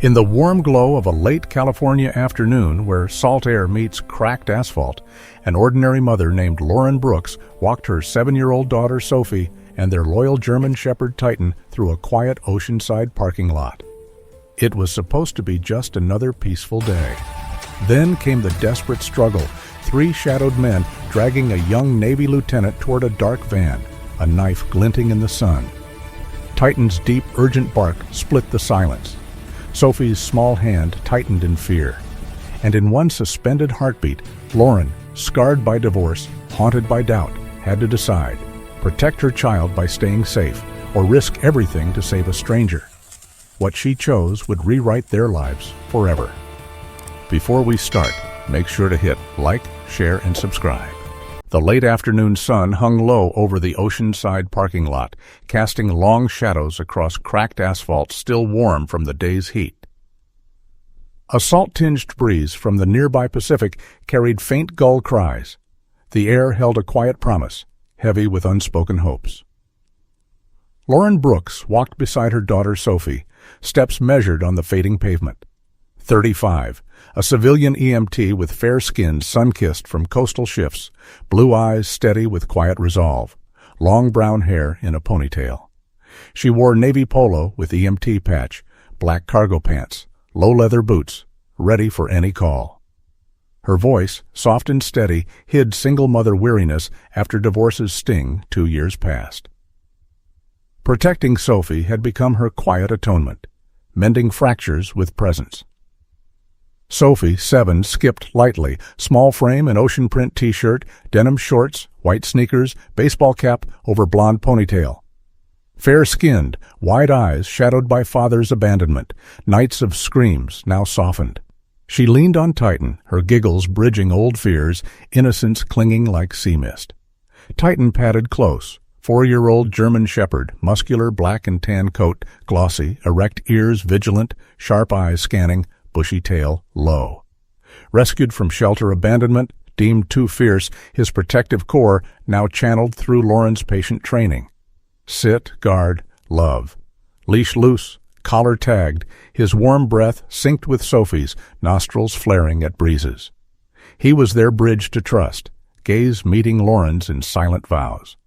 In the warm glow of a late California afternoon where salt air meets cracked asphalt, an ordinary mother named Lauren Brooks walked her 7-year-old daughter Sophie and their loyal German Shepherd Titan through a quiet oceanside parking lot. It was supposed to be just another peaceful day. Then came the desperate struggle, 3 shadowed men dragging a young Navy lieutenant toward a dark van, a knife glinting in the sun. Titan's deep, urgent bark split the silence. Sophie's small hand tightened in fear. And in one suspended heartbeat, Lauren, scarred by divorce, haunted by doubt, had to decide: protect her child by staying safe, or risk everything to save a stranger. What she chose would rewrite their lives forever. Before we start, make sure to hit like, share, and subscribe. The late afternoon sun hung low over the oceanside parking lot, casting long shadows across cracked asphalt still warm from the day's heat. A salt-tinged breeze from the nearby Pacific carried faint gull cries. The air held a quiet promise, heavy with unspoken hopes. Lauren Brooks walked beside her daughter Sophie, steps measured on the fading pavement. 35, a civilian EMT with fair skin sun-kissed from coastal shifts, blue eyes steady with quiet resolve, long brown hair in a ponytail. She wore navy polo with EMT patch, black cargo pants, low leather boots, ready for any call. Her voice, soft and steady, hid single mother weariness after divorce's sting 2 years past. Protecting Sophie had become her quiet atonement, mending fractures with presence. Sophie, 7, skipped lightly, small frame and ocean print t-shirt, denim shorts, white sneakers, baseball cap over blonde ponytail. Fair-skinned, wide eyes shadowed by father's abandonment, nights of screams now softened. She leaned on Titan, her giggles bridging old fears, innocence clinging like sea mist. Titan padded close, 4-year-old German Shepherd, muscular black and tan coat, glossy, erect ears vigilant, sharp eyes scanning, bushy tail low. Rescued from shelter abandonment, deemed too fierce, his protective core now channeled through Lauren's patient training. Sit, guard, love. Leash loose, collar tagged, his warm breath synced with Sophie's, nostrils flaring at breezes. He was their bridge to trust, gaze meeting Lauren's in silent vows.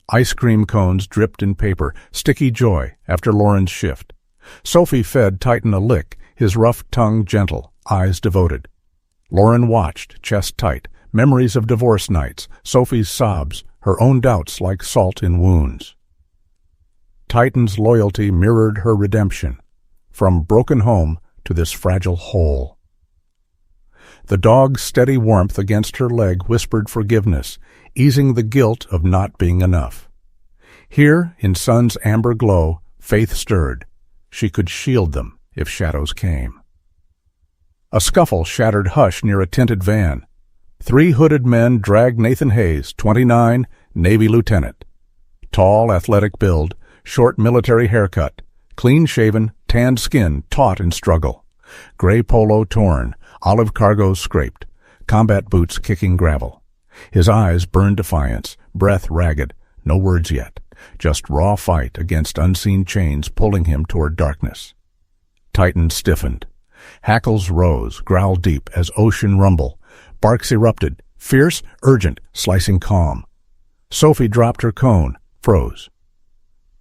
Ice cream cones dripped in paper, sticky joy after Lauren's shift. Sophie fed Titan a lick, his rough tongue gentle, eyes devoted. Lauren watched, chest tight, memories of divorce nights, Sophie's sobs, her own doubts like salt in wounds. Titan's loyalty mirrored her redemption, from broken home to this fragile whole. The dog's steady warmth against her leg whispered forgiveness, easing the guilt of not being enough. Here, in sun's amber glow, faith stirred. She could shield them if shadows came. A scuffle shattered hush near a tinted van. 3 hooded men dragged Nathan Hayes, 29, Navy lieutenant. Tall, athletic build, short military haircut, clean-shaven, tanned skin taut in struggle. Gray polo torn, olive cargo scraped, combat boots kicking gravel. His eyes burned defiance, breath ragged, no words yet, just raw fight against unseen chains pulling him toward darkness. Titan stiffened. Hackles rose, growl deep as ocean rumble. Barks erupted, fierce, urgent, slicing calm. Sophie dropped her cone, froze.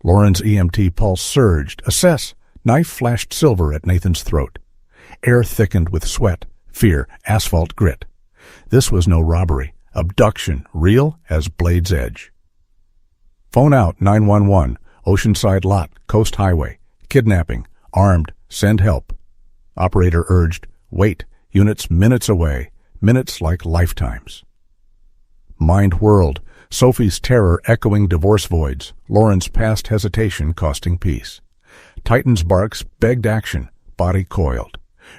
Lauren's EMT pulse surged. Assess! Knife flashed silver at Nathan's throat. Air thickened with sweat, fear, asphalt grit. This was no robbery. Abduction, real as blade's edge. Phone out 911, Oceanside Lot, Coast Highway. Kidnapping, armed, send help. Operator urged, wait, units minutes away, minutes like lifetimes. Mind whirled, Sophie's terror echoing divorce voids, Lauren's past hesitation costing peace. Titan's barks begged action, body coiled.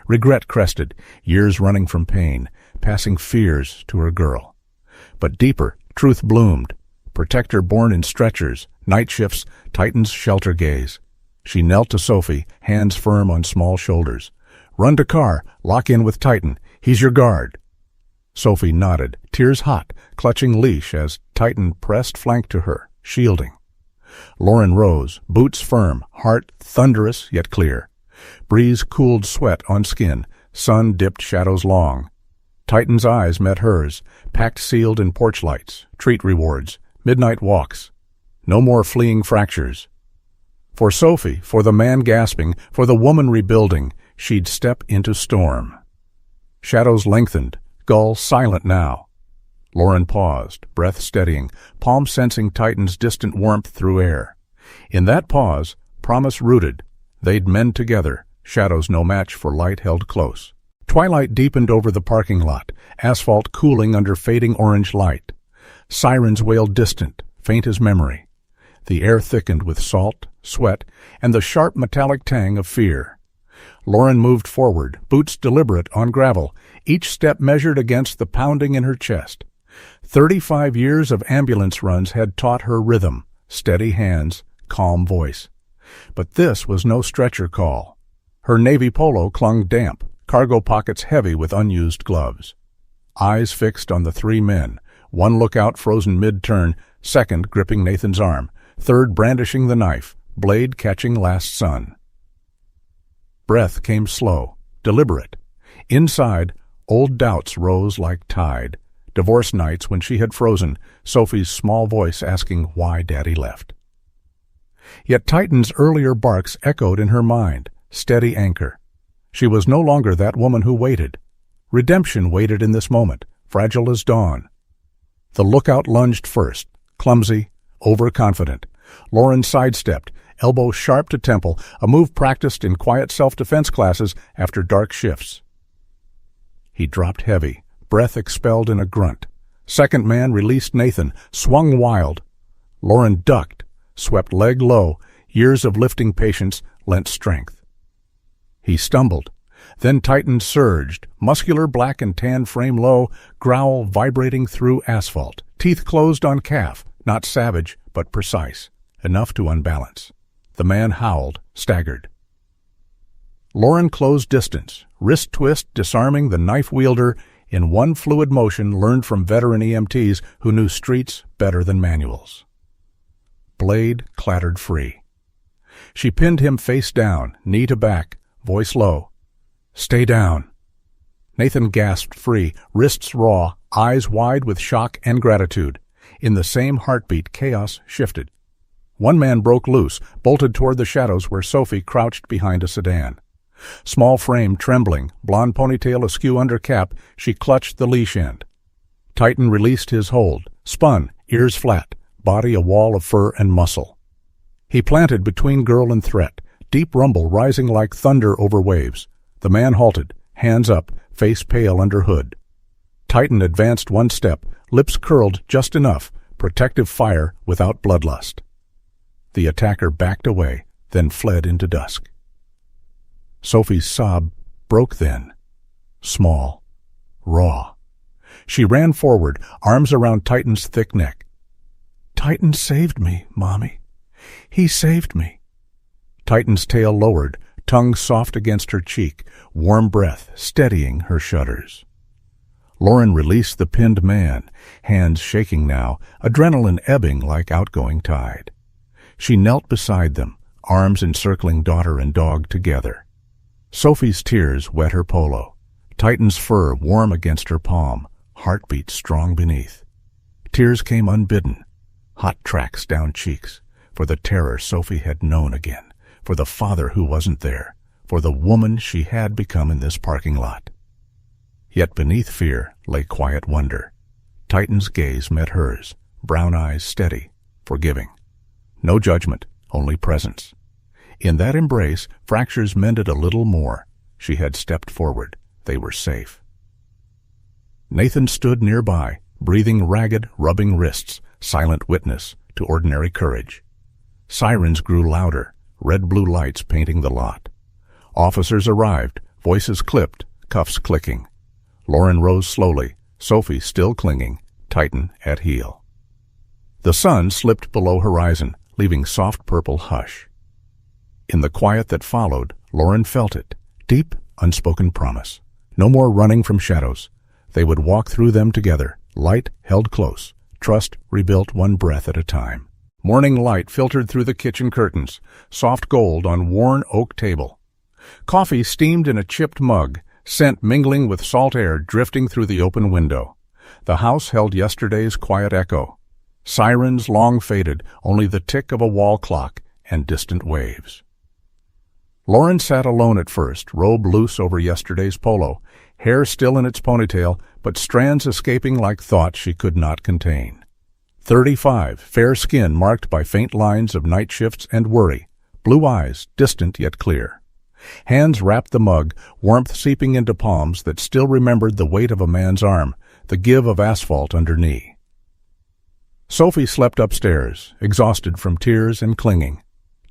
Regret crested, years running from pain, passing fears to her girl. But deeper, truth bloomed. Protector born in stretchers, night shifts, Titan's shelter gaze. She knelt to Sophie, hands firm on small shoulders. Run to car, lock in with Titan. He's your guard. Sophie nodded, tears hot, clutching leash as Titan pressed flank to her, shielding. Lauren rose, boots firm, heart thunderous yet clear. Breeze cooled sweat on skin, sun dipped shadows long. Titan's eyes met hers, packed sealed in porch lights, treat rewards, midnight walks. No more fleeing fractures. For Sophie, for the man gasping, for the woman rebuilding, she'd step into storm. Shadows lengthened, gull silent now. Lauren paused, breath steadying, palm sensing Titan's distant warmth through air. In that pause, promise rooted. They'd mend together, shadows no match for light held close. Twilight deepened over the parking lot, asphalt cooling under fading orange light. Sirens wailed distant, faint as memory. The air thickened with salt, sweat, and the sharp metallic tang of fear. Lauren moved forward, boots deliberate on gravel, each step measured against the pounding in her chest. 35 years of ambulance runs had taught her rhythm, steady hands, calm voice. But this was no stretcher call. Her navy polo clung damp, cargo pockets heavy with unused gloves. Eyes fixed on the three men, one lookout frozen mid-turn, second gripping Nathan's arm, third brandishing the knife, blade catching last sun. Breath came slow, deliberate. Inside, old doubts rose like tide. Divorce nights when she had frozen, Sophie's small voice asking why Daddy left. Yet Titan's earlier barks echoed in her mind, steady anchor. She was no longer that woman who waited. Redemption waited in this moment, fragile as dawn. The lookout lunged first, clumsy, overconfident. Lauren sidestepped, elbow sharp to temple, a move practiced in quiet self-defense classes after dark shifts. He dropped heavy, breath expelled in a grunt. Second man released Nathan, swung wild. Lauren ducked, swept leg low, years of lifting patience lent strength. He stumbled. Then Titan surged, muscular black and tan frame low, growl vibrating through asphalt. Teeth closed on calf, not savage, but precise, enough to unbalance. The man howled, staggered. Lauren closed distance, wrist twist disarming the knife wielder in one fluid motion learned from veteran EMTs who knew streets better than manuals. Blade clattered free. She pinned him face down, knee to back, voice low. "Stay down." Nathan gasped free, wrists raw, eyes wide with shock and gratitude. In the same heartbeat, chaos shifted. One man broke loose, bolted toward the shadows where Sophie crouched behind a sedan. Small frame trembling, blonde ponytail askew under cap, she clutched the leash end. Titan released his hold, spun, ears flat, body a wall of fur and muscle. He planted between girl and threat, deep rumble rising like thunder over waves. The man halted, hands up, face pale under hood. Titan advanced one step, lips curled just enough, protective fire without bloodlust. The attacker backed away, then fled into dusk. Sophie's sob broke then, small, raw. She ran forward, arms around Titan's thick neck. "Titan saved me, Mommy. He saved me." Titan's tail lowered, tongue soft against her cheek, warm breath steadying her shudders. Lauren released the pinned man, hands shaking now, adrenaline ebbing like outgoing tide. She knelt beside them, arms encircling daughter and dog together. Sophie's tears wet her polo, Titan's fur warm against her palm, heartbeat strong beneath. Tears came unbidden, hot tracks down cheeks, for the terror Sophie had known again, for the father who wasn't there, for the woman she had become in this parking lot. Yet beneath fear lay quiet wonder. Titan's gaze met hers, brown eyes steady, forgiving. No judgment, only presence. In that embrace, fractures mended a little more. She had stepped forward. They were safe. Nathan stood nearby, breathing ragged, rubbing wrists, silent witness to ordinary courage. Sirens grew louder, red-blue lights painting the lot. Officers arrived, voices clipped, cuffs clicking. Lauren rose slowly, Sophie still clinging, Titan at heel. The sun slipped below horizon, leaving soft purple hush. In the quiet that followed, Lauren felt it, deep, unspoken promise. No more running from shadows. They would walk through them together, light held close, trust rebuilt one breath at a time. Morning light filtered through the kitchen curtains, soft gold on worn oak table. Coffee steamed in a chipped mug, scent mingling with salt air drifting through the open window. The house held yesterday's quiet echo. Sirens long faded, only the tick of a wall clock and distant waves. Lauren sat alone at first, robe loose over yesterday's polo, hair still in its ponytail, but strands escaping like thoughts she could not contain. 35, fair skin marked by faint lines of night shifts and worry, blue eyes, distant yet clear. Hands wrapped the mug, warmth seeping into palms that still remembered the weight of a man's arm, the give of asphalt under knee. Sophie slept upstairs, exhausted from tears and clinging.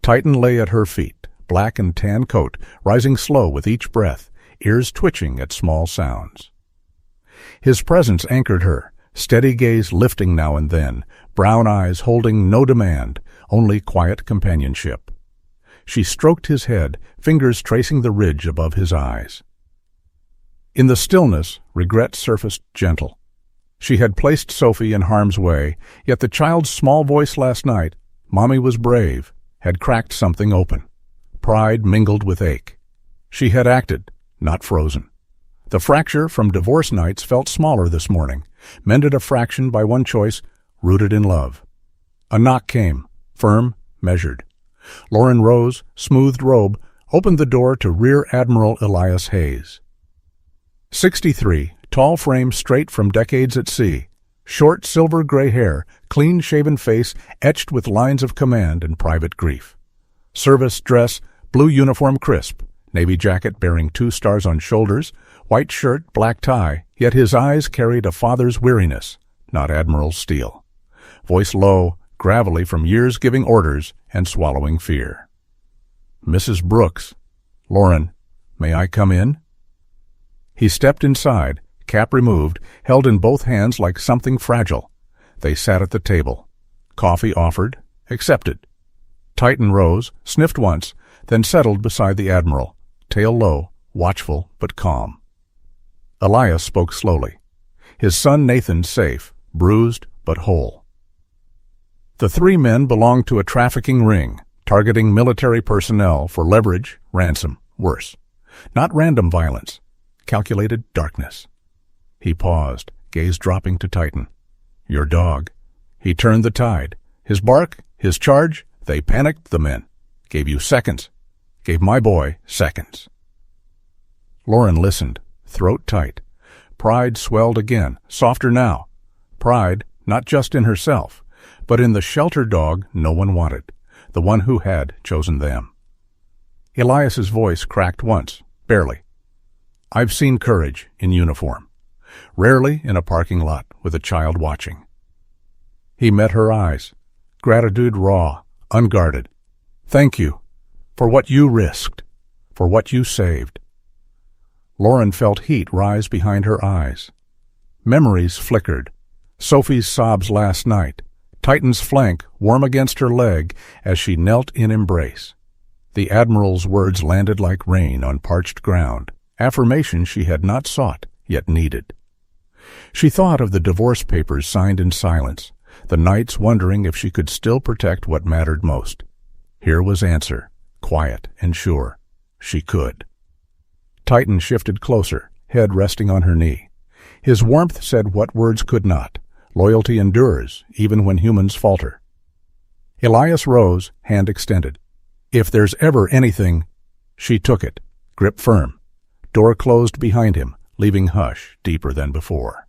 Titan lay at her feet, black and tan coat, rising slow with each breath, ears twitching at small sounds. His presence anchored her, steady gaze lifting now and then, brown eyes holding no demand, only quiet companionship. She stroked his head, fingers tracing the ridge above his eyes. In the stillness, regret surfaced gentle. She had placed Sophie in harm's way, yet the child's small voice last night, "Mommy was brave," had cracked something open. Pride mingled with ache. She had acted, not frozen. The fracture from divorce nights felt smaller this morning, mended a fraction by one choice, rooted in love. A knock came, firm, measured. Lauren rose, smoothed robe, opened the door to Rear Admiral Elias Hayes. 63, tall frame straight from decades at sea, short silver-gray hair, clean-shaven face etched with lines of command and private grief. Service dress, blue uniform crisp, navy jacket bearing 2 stars on shoulders, white shirt, black tie, yet his eyes carried a father's weariness, not Admiral's steel. Voice low, gravelly from years giving orders and swallowing fear. "Mrs. Brooks. Lauren, may I come in?" He stepped inside, cap removed, held in both hands like something fragile. They sat at the table. Coffee offered, accepted. Titan rose, sniffed once, then settled beside the Admiral, tail low, watchful but calm. Elias spoke slowly. His son Nathan safe, bruised but whole. The 3 men belonged to a trafficking ring, targeting military personnel for leverage, ransom, worse. Not random violence, calculated darkness. He paused, gaze dropping to Titan. "Your dog." He turned the tide. His bark, his charge, they panicked, the men. "Gave you seconds. Gave my boy seconds." Lauren listened, throat tight. Pride swelled again, softer now. Pride, not just in herself, but in the shelter dog no one wanted, the one who had chosen them. Elias's voice cracked once, barely. "I've seen courage in uniform. Rarely in a parking lot with a child watching." He met her eyes, gratitude raw, unguarded. "Thank you for what you risked, for what you saved." Lauren felt heat rise behind her eyes. Memories flickered. Sophie's sobs last night, Titan's flank warm against her leg as she knelt in embrace. The Admiral's words landed like rain on parched ground, affirmation she had not sought, yet needed. She thought of the divorce papers signed in silence, the nights wondering if she could still protect what mattered most. Here was answer, quiet and sure. She could. Titan shifted closer, head resting on her knee. His warmth said what words could not. Loyalty endures, even when humans falter. Elias rose, hand extended. "If there's ever anything—" She took it, grip firm. Door closed behind him, leaving hush deeper than before.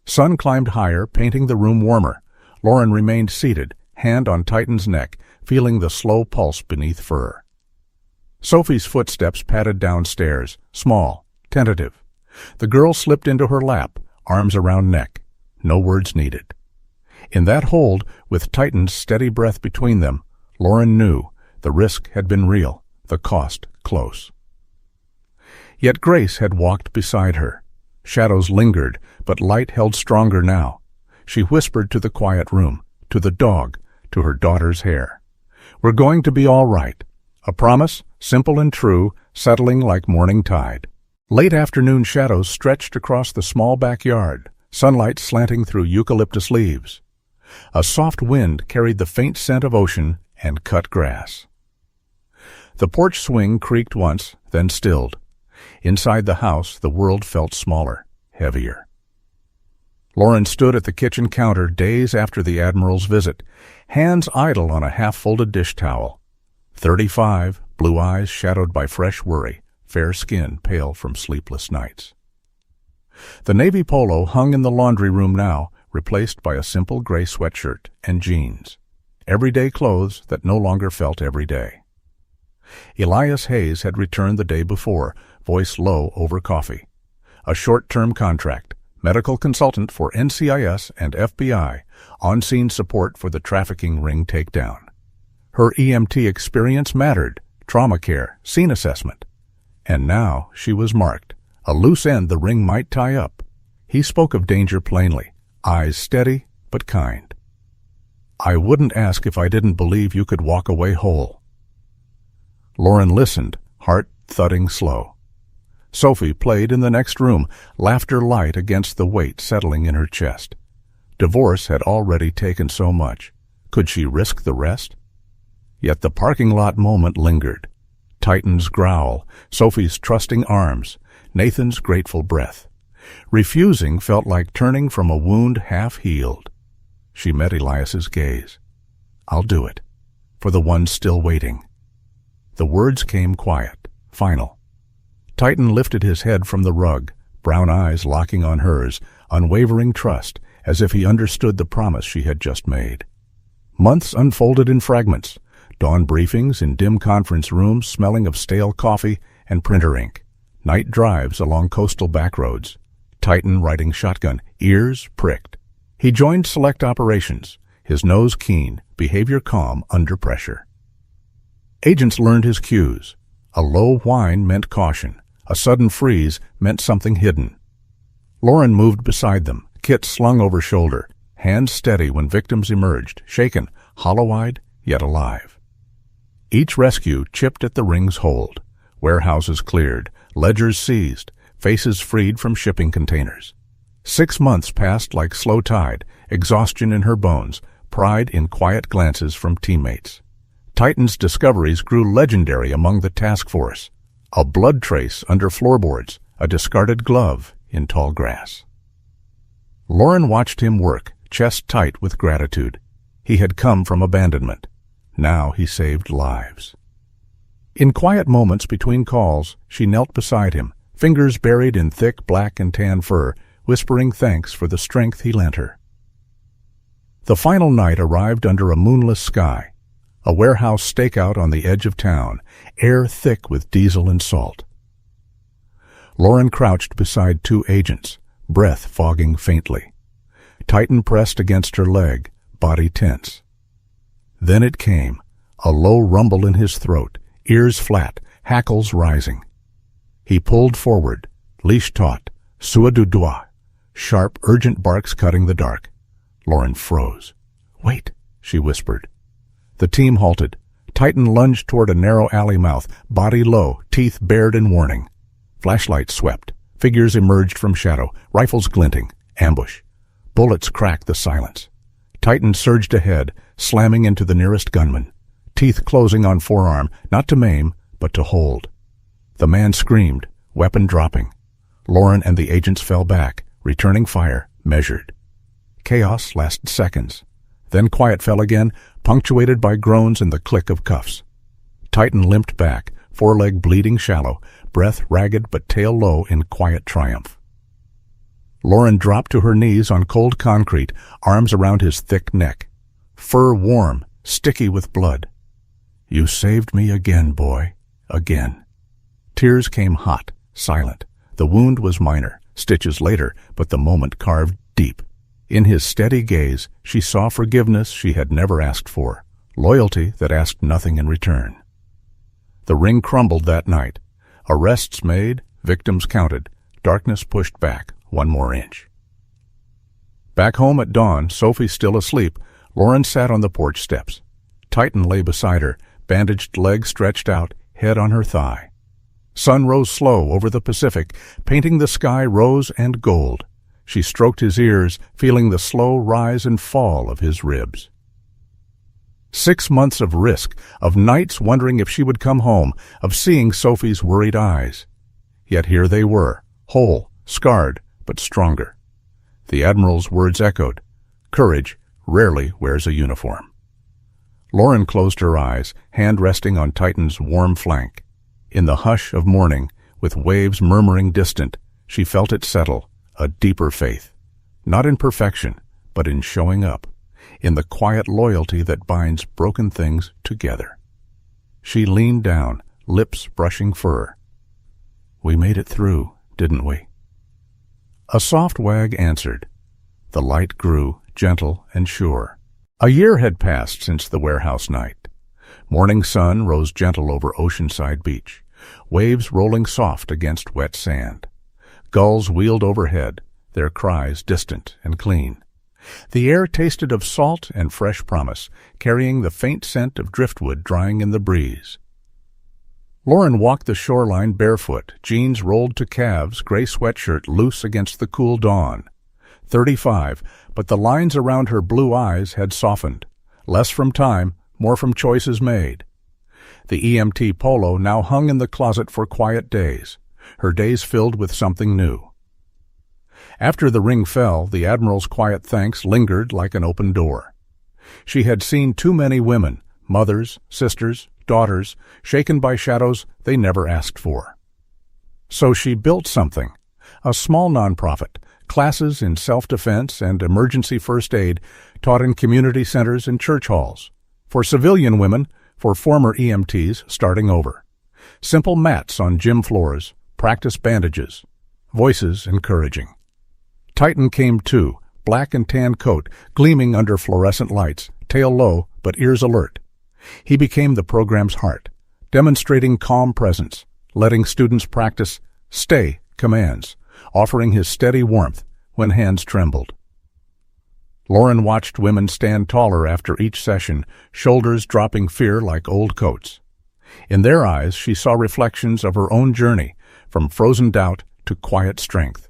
Sun climbed higher, painting the room warmer. Lauren remained seated, hand on Titan's neck, feeling the slow pulse beneath fur. Sophie's footsteps padded downstairs, small, tentative. The girl slipped into her lap, arms around neck. No words needed. In that hold, with Titan's steady breath between them, Lauren knew the risk had been real, the cost close. Yet Grace had walked beside her. Shadows lingered, but light held stronger now. She whispered to the quiet room, to the dog, to her daughter's hair. "We're going to be all right." A promise, simple and true, settling like morning tide. Late afternoon shadows stretched across the small backyard, sunlight slanting through eucalyptus leaves. A soft wind carried the faint scent of ocean and cut grass. The porch swing creaked once, then stilled. Inside the house, the world felt smaller, heavier. Lauren stood at the kitchen counter days after the Admiral's visit, hands idle on a half-folded dish towel. 35, blue eyes shadowed by fresh worry, fair skin pale from sleepless nights. The navy polo hung in the laundry room now, replaced by a simple gray sweatshirt and jeans. Everyday clothes that no longer felt everyday. Elias Hayes had returned the day before, voice low over coffee. A short-term contract, medical consultant for NCIS and FBI, on-scene support for the trafficking ring takedown. Her EMT experience mattered, trauma care, scene assessment. And now she was marked, a loose end the ring might tie up. He spoke of danger plainly, eyes steady but kind. I wouldn't ask if I didn't believe you could walk away whole. Lauren listened, heart thudding slow. Sophie played in the next room, laughter light against the weight settling in her chest. Divorce had already taken so much. Could she risk the rest? Yet the parking lot moment lingered. Titan's growl, Sophie's trusting arms, Nathan's grateful breath. Refusing felt like turning from a wound half-healed. She met Elias's gaze. I'll do it. For the ones still waiting. The words came quiet, final. Titan lifted his head from the rug, brown eyes locking on hers, unwavering trust, as if he understood the promise she had just made. Months unfolded in fragments, dawn briefings in dim conference rooms smelling of stale coffee and printer ink, night drives along coastal backroads, Titan riding shotgun, ears pricked. He joined select operations, his nose keen, behavior calm under pressure. Agents learned his cues. A low whine meant caution. A sudden freeze meant something hidden. Lauren moved beside them, kit slung over shoulder, hands steady when victims emerged, shaken, hollow-eyed, yet alive. Each rescue chipped at the ring's hold. Warehouses cleared, ledgers seized, faces freed from shipping containers. 6 months passed like slow tide, exhaustion in her bones, pride in quiet glances from teammates. Titan's discoveries grew legendary among the task force. A blood trace under floorboards, a discarded glove in tall grass. Lauren watched him work, chest tight with gratitude. He had come from abandonment. Now he saved lives. In quiet moments between calls, she knelt beside him, fingers buried in thick black and tan fur, whispering thanks for the strength he lent her. The final night arrived under a moonless sky. A warehouse stakeout on the edge of town, air thick with diesel and salt. Lauren crouched beside 2 agents, breath fogging faintly. Titan pressed against her leg, body tense. Then it came, a low rumble in his throat, ears flat, hackles rising. He pulled forward, leash taut, sueur du doigt, sharp, urgent barks cutting the dark. Lauren froze. Wait, she whispered. The team halted. Titan lunged toward a narrow alley mouth, body low, teeth bared in warning. Flashlights swept. Figures emerged from shadow, rifles glinting. Ambush. Bullets cracked the silence. Titan surged ahead, slamming into the nearest gunman. Teeth closing on forearm, not to maim, but to hold. The man screamed, weapon dropping. Lauren and the agents fell back, returning fire, measured. Chaos lasted seconds. Then quiet fell again, punctuated by groans and the click of cuffs. Titan limped back, foreleg bleeding shallow, breath ragged but tail low in quiet triumph. Lauren dropped to her knees on cold concrete, arms around his thick neck. Fur warm, sticky with blood. You saved me again, boy. Again. Tears came hot, silent. The wound was minor, stitches later, but the moment carved deep. In his steady gaze, she saw forgiveness she had never asked for, loyalty that asked nothing in return. The ring crumbled that night. Arrests made, victims counted, darkness pushed back 1 more inch. Back home at dawn, Sophie still asleep, Lauren sat on the porch steps. Titan lay beside her, bandaged leg stretched out, head on her thigh. Sun rose slow over the Pacific, painting the sky rose and gold. She stroked his ears, feeling the slow rise and fall of his ribs. 6 months of risk, of nights wondering if she would come home, of seeing Sophie's worried eyes. Yet here they were, whole, scarred, but stronger. The Admiral's words echoed, "Courage rarely wears a uniform." Lauren closed her eyes, hand resting on Titan's warm flank. In the hush of morning, with waves murmuring distant, she felt it settle, a deeper faith. Not in perfection, but in showing up, in the quiet loyalty that binds broken things together. She leaned down, lips brushing fur. "We made it through, didn't we?" A soft wag answered. The light grew, gentle and sure. A year had passed since the warehouse night. Morning sun rose gentle over Oceanside Beach, waves rolling soft against wet sand. Gulls wheeled overhead, their cries distant and clean. The air tasted of salt and fresh promise, carrying the faint scent of driftwood drying in the breeze. Lauren walked the shoreline barefoot, jeans rolled to calves, gray sweatshirt loose against the cool dawn. 35, but the lines around her blue eyes had softened, less from time, more from choices made. The EMT polo now hung in the closet for quiet days, her days filled with something new. After the ring fell, the Admiral's quiet thanks lingered like an open door. She had seen too many women, mothers, sisters, daughters, shaken by shadows they never asked for. So she built something, a small nonprofit, classes in self-defense and emergency first aid taught in community centers and church halls, for civilian women, for former EMTs starting over. Simple mats on gym floors, practice bandages, voices encouraging. Titan came too, black and tan coat, gleaming under fluorescent lights, tail low but ears alert. He became the program's heart, demonstrating calm presence, letting students practice stay commands, offering his steady warmth when hands trembled. Lauren watched women stand taller after each session, shoulders dropping fear like old coats. In their eyes she saw reflections of her own journey, from frozen doubt to quiet strength.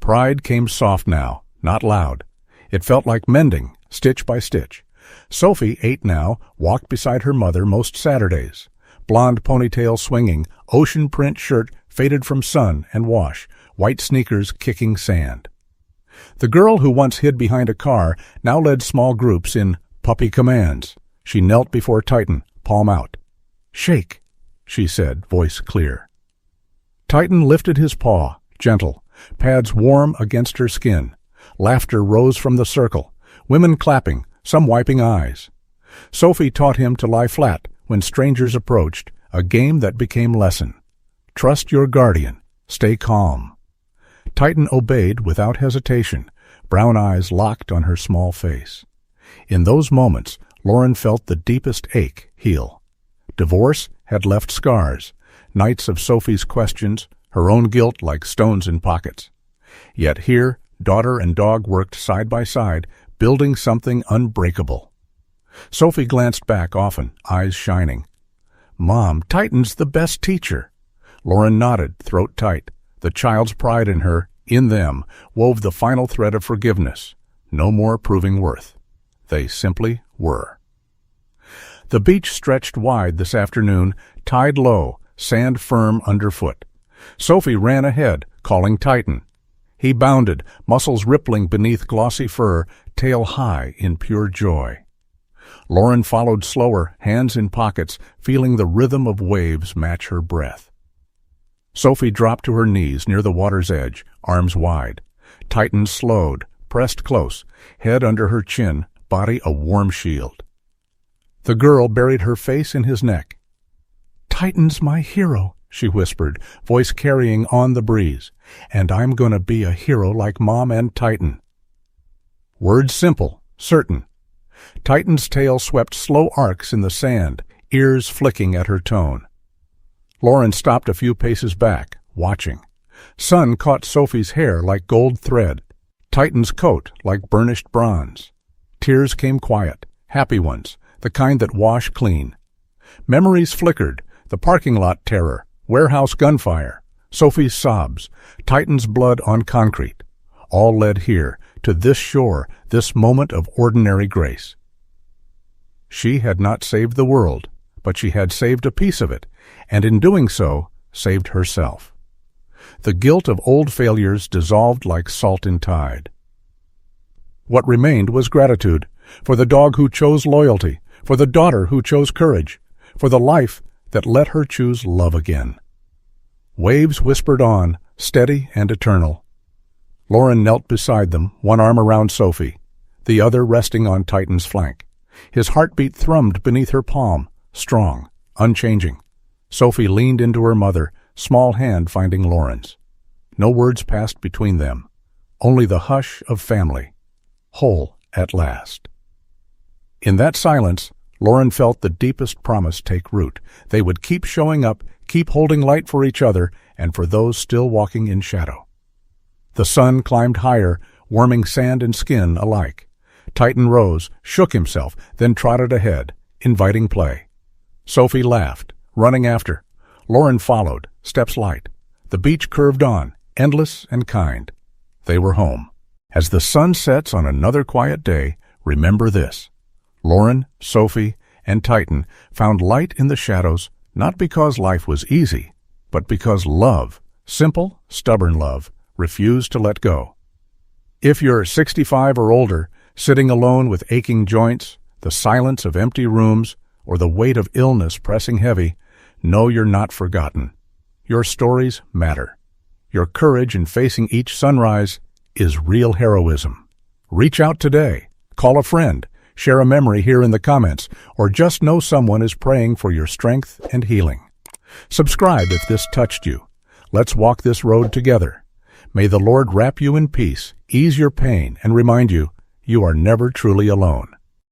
Pride came soft now, not loud. It felt like mending, stitch by stitch. Sophie, 8 now, walked beside her mother most Saturdays. Blonde ponytail swinging, ocean print shirt faded from sun and wash, white sneakers kicking sand. The girl who once hid behind a car now led small groups in puppy commands. She knelt before Titan, palm out. "Shake," she said, voice clear. Titan lifted his paw, gentle, pads warm against her skin. Laughter rose from the circle, women clapping, some wiping eyes. Sophie taught him to lie flat when strangers approached, a game that became lesson. Trust your guardian, stay calm. Titan obeyed without hesitation, brown eyes locked on her small face. In those moments, Lauren felt the deepest ache heal. Divorce had left scars, nights of Sophie's questions, her own guilt like stones in pockets. Yet here, daughter and dog worked side by side, building something unbreakable. Sophie glanced back often, eyes shining. "Mom, Titan's the best teacher." Lauren nodded, throat tight. The child's pride in her, in them, wove the final thread of forgiveness. No more proving worth. They simply were. The beach stretched wide this afternoon, tide low, sand firm underfoot. Sophie ran ahead, calling Titan. He bounded, muscles rippling beneath glossy fur, tail high in pure joy. Lauren followed slower, hands in pockets, feeling the rhythm of waves match her breath. Sophie dropped to her knees near the water's edge, arms wide. Titan slowed, pressed close, head under her chin, body a warm shield. The girl buried her face in his neck. "Titan's my hero," she whispered, voice carrying on the breeze. "And I'm gonna be a hero like Mom and Titan." Words simple, certain. Titan's tail swept slow arcs in the sand, ears flicking at her tone. Lauren stopped a few paces back, watching. Sun caught Sophie's hair like gold thread, Titan's coat like burnished bronze. Tears came quiet, happy ones, the kind that wash clean. Memories flickered, the parking lot terror, warehouse gunfire, Sophie's sobs, Titan's blood on concrete. All led here, to this shore, this moment of ordinary grace. She had not saved the world, but she had saved a piece of it, and in doing so, saved herself. The guilt of old failures dissolved like salt in tide. What remained was gratitude, for the dog who chose loyalty, for the daughter who chose courage, for the life that let her choose love again. Waves whispered on, steady and eternal. Lauren knelt beside them, one arm around Sophie, the other resting on Titan's flank. His heartbeat thrummed beneath her palm, strong, unchanging. Sophie leaned into her mother, small hand finding Lauren's. No words passed between them, only the hush of family, whole at last. In that silence, Lauren felt the deepest promise take root. They would keep showing up, keep holding light for each other and for those still walking in shadow. The sun climbed higher, warming sand and skin alike. Titan rose, shook himself, then trotted ahead, inviting play. Sophie laughed, running after. Lauren followed, steps light. The beach curved on, endless and kind. They were home. As the sun sets on another quiet day, remember this. Lauren, Sophie, and Titan found light in the shadows not because life was easy, but because love, simple, stubborn love, refused to let go. If you're 65 or older, sitting alone with aching joints, the silence of empty rooms, or the weight of illness pressing heavy, know you're not forgotten. Your stories matter. Your courage in facing each sunrise is real heroism. Reach out today. Call a friend. Share a memory here in the comments, or just know someone is praying for your strength and healing. Subscribe if this touched you. Let's walk this road together. May the Lord wrap you in peace, ease your pain, and remind you, you are never truly alone.